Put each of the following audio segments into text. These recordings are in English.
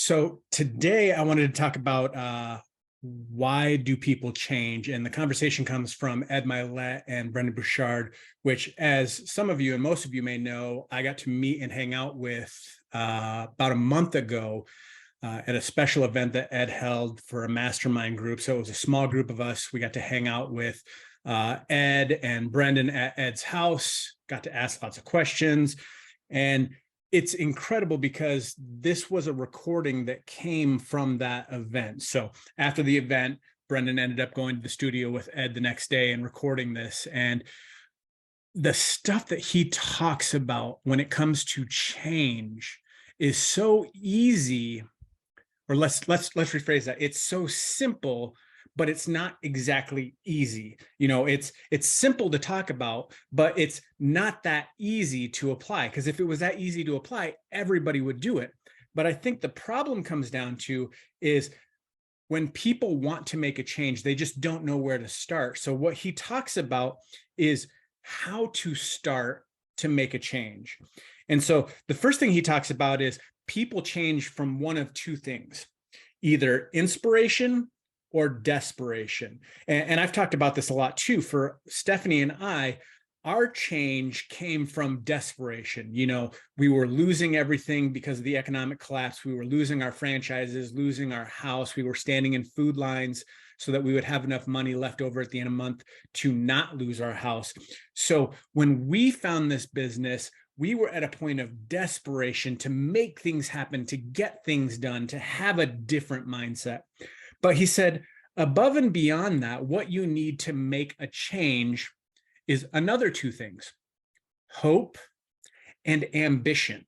So today I wanted to talk about why do people change? And the conversation comes from Ed Mylett and Brendon Burchard, which, as some of you and most of you may know, I got to meet and hang out with about a month ago at a special event that Ed held for a mastermind group. So it was a small group of us. We got to hang out with Ed and Brendon at Ed's house, got to ask lots of questions. And it's incredible because this was a recording that came from that event. So after the event, Brendon ended up going to the studio with Ed the next day and recording this. And the stuff that he talks about when it comes to change is so easy, or let's rephrase that. It's so simple, but it's not exactly easy. You know, it's simple to talk about, but it's not that easy to apply, because if it was that easy to apply, everybody would do it. But I think the problem comes down to is when people want to make a change, they just don't know where to start. So what he talks about is how to start to make a change. And so the first thing he talks about is people change from one of two things, either inspiration or desperation. And I've talked about this a lot too. For Stephanie and I, our change came from desperation. You know, we were losing everything because of the economic collapse. We were losing our franchises, losing our house. We were standing in food lines so that we would have enough money left over at the end of the month to not lose our house. So when we found this business, we were at a point of desperation to make things happen, to get things done, to have a different mindset. But he said, above and beyond that, what you need to make a change is another two things: hope and ambition.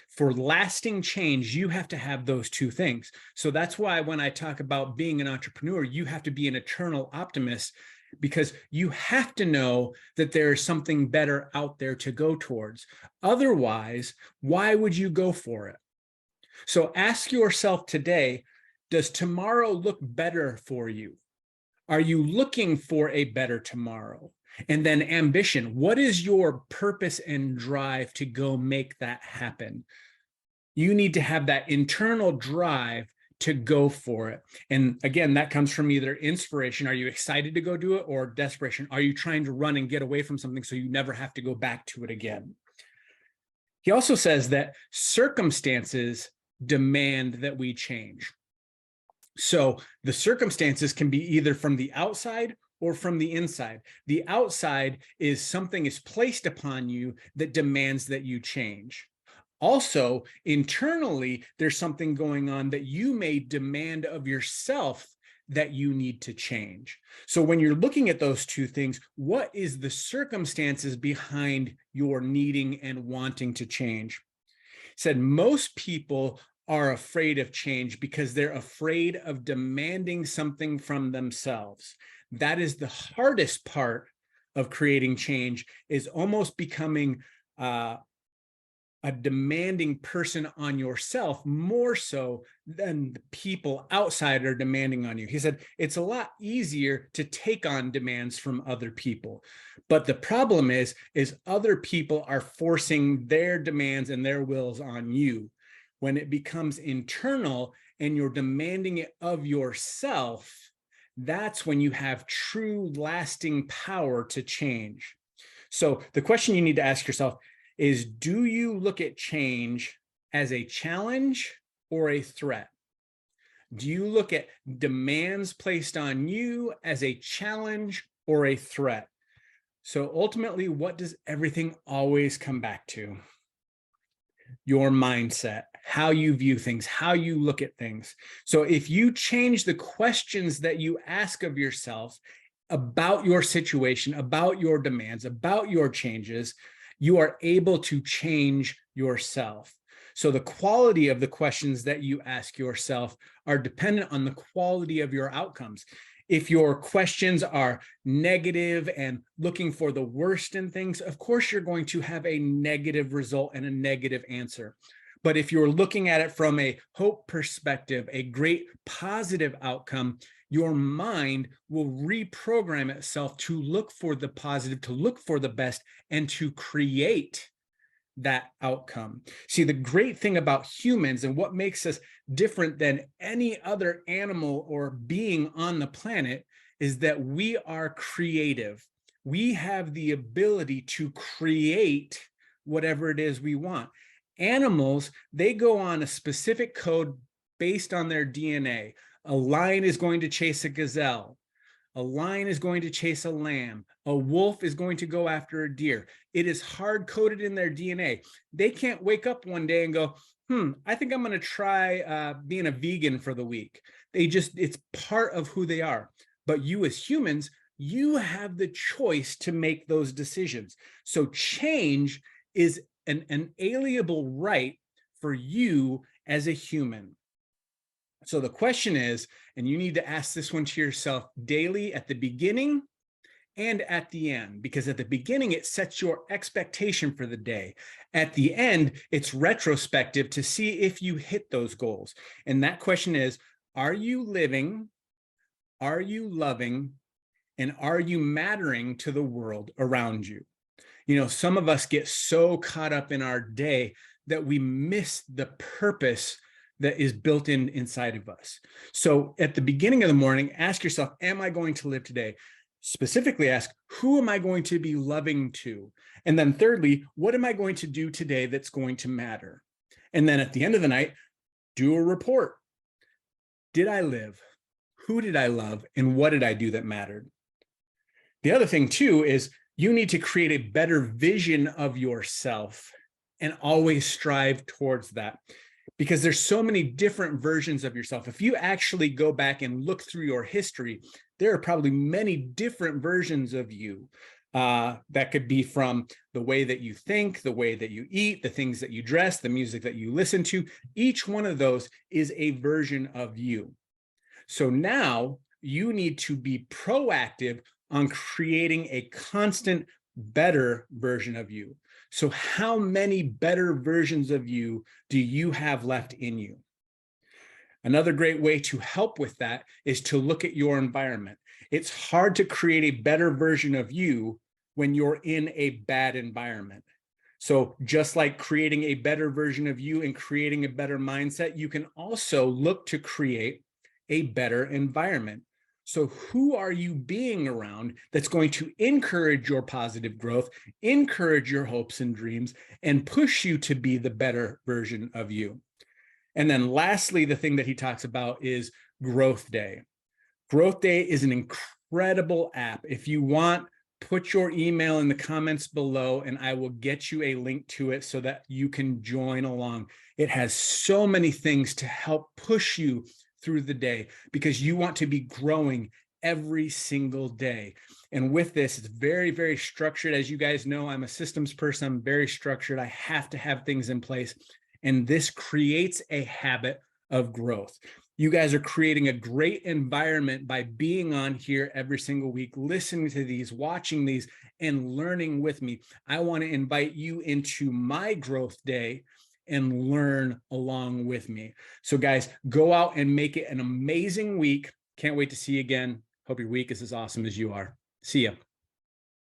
For lasting change, you have to have those two things. So that's why when I talk about being an entrepreneur, you have to be an eternal optimist, because you have to know that there is something better out there to go towards. Otherwise, why would you go for it? So ask yourself today, does tomorrow look better for you? Are you looking for a better tomorrow? And then ambition. What is your purpose and drive to go make that happen? You need to have that internal drive to go for it. And again, that comes from either inspiration. Are you excited to go do it? Or desperation. Are you trying to run and get away from something so you never have to go back to it again? He also says that circumstances demand that we change. So the circumstances can be either from the outside or from the inside. The outside is something is placed upon you that demands that you change. Also, internally, there's something going on that you may demand of yourself that you need to change. So when you're looking at those two things, what is the circumstances behind your needing and wanting to change? He said most people are afraid of change because they're afraid of demanding something from themselves. That is the hardest part of creating change, is almost becoming a demanding person on yourself, more so than the people outside are demanding on you. He said it's a lot easier to take on demands from other people. But the problem is other people are forcing their demands and their wills on you. When it becomes internal and you're demanding it of yourself, that's when you have true lasting power to change. So the question you need to ask yourself is, do you look at change as a challenge or a threat? Do you look at demands placed on you as a challenge or a threat? So ultimately, what does everything always come back to? Your mindset, how you view things, how you look at things. So if you change the questions that you ask of yourself about your situation, about your demands, about your changes, you are able to change yourself. So the quality of the questions that you ask yourself are dependent on the quality of your outcomes. If your questions are negative and looking for the worst in things, of course, you're going to have a negative result and a negative answer. But if you're looking at it from a hope perspective, a great positive outcome, your mind will reprogram itself to look for the positive, to look for the best, and to create that outcome. See, the great thing about humans and what makes us different than any other animal or being on the planet is that we are creative. We have the ability to create whatever it is we want. Animals, they go on a specific code based on their DNA. A lion is going to chase a gazelle. A lion is going to chase a lamb. A wolf is going to go after a deer. It is hard-coded in their DNA. They can't wake up one day and go, I think I'm going to try being a vegan for the week. It's part of who they are. But you as humans, you have the choice to make those decisions. So change is an inalienable right for you as a human. So the question is, and you need to ask this one to yourself daily at the beginning and at the end, because at the beginning, it sets your expectation for the day. At the end, it's retrospective to see if you hit those goals. And that question is, are you living, are you loving, and are you mattering to the world around you? You know, some of us get so caught up in our day that we miss the purpose that is built inside of us. So at the beginning of the morning, ask yourself, am I going to live today? Specifically ask, who am I going to be loving to? And then thirdly, what am I going to do today that's going to matter? And then at the end of the night, do a report. Did I live? Who did I love? And what did I do that mattered? The other thing too is you need to create a better vision of yourself and always strive towards that, because there's so many different versions of yourself. If you actually go back and look through your history, there are probably many different versions of you. That could be from the way that you think, the way that you eat, the things that you dress, the music that you listen to. Each one of those is a version of you. So now you need to be proactive on creating a constant better version of you. So how many better versions of you do you have left in you? Another great way to help with that is to look at your environment. It's hard to create a better version of you when you're in a bad environment. So just like creating a better version of you and creating a better mindset, you can also look to create a better environment. So who are you being around that's going to encourage your positive growth, encourage your hopes and dreams, and push you to be the better version of you? And then lastly, the thing that he talks about is Growth Day. Growth Day is an incredible app. If you want, put your email in the comments below and I will get you a link to it so that you can join along. It has so many things to help push you through the day because you want to be growing every single day. And with this, it's very, very structured. As you guys know, I'm a systems person. I'm very structured. I have to have things in place. And this creates a habit of growth. You guys are creating a great environment by being on here every single week, listening to these, watching these, and learning with me. I want to invite you into my growth day and learn along with me. So guys, go out and make it an amazing week. Can't wait to see you again. Hope your week is as awesome as you are. See ya.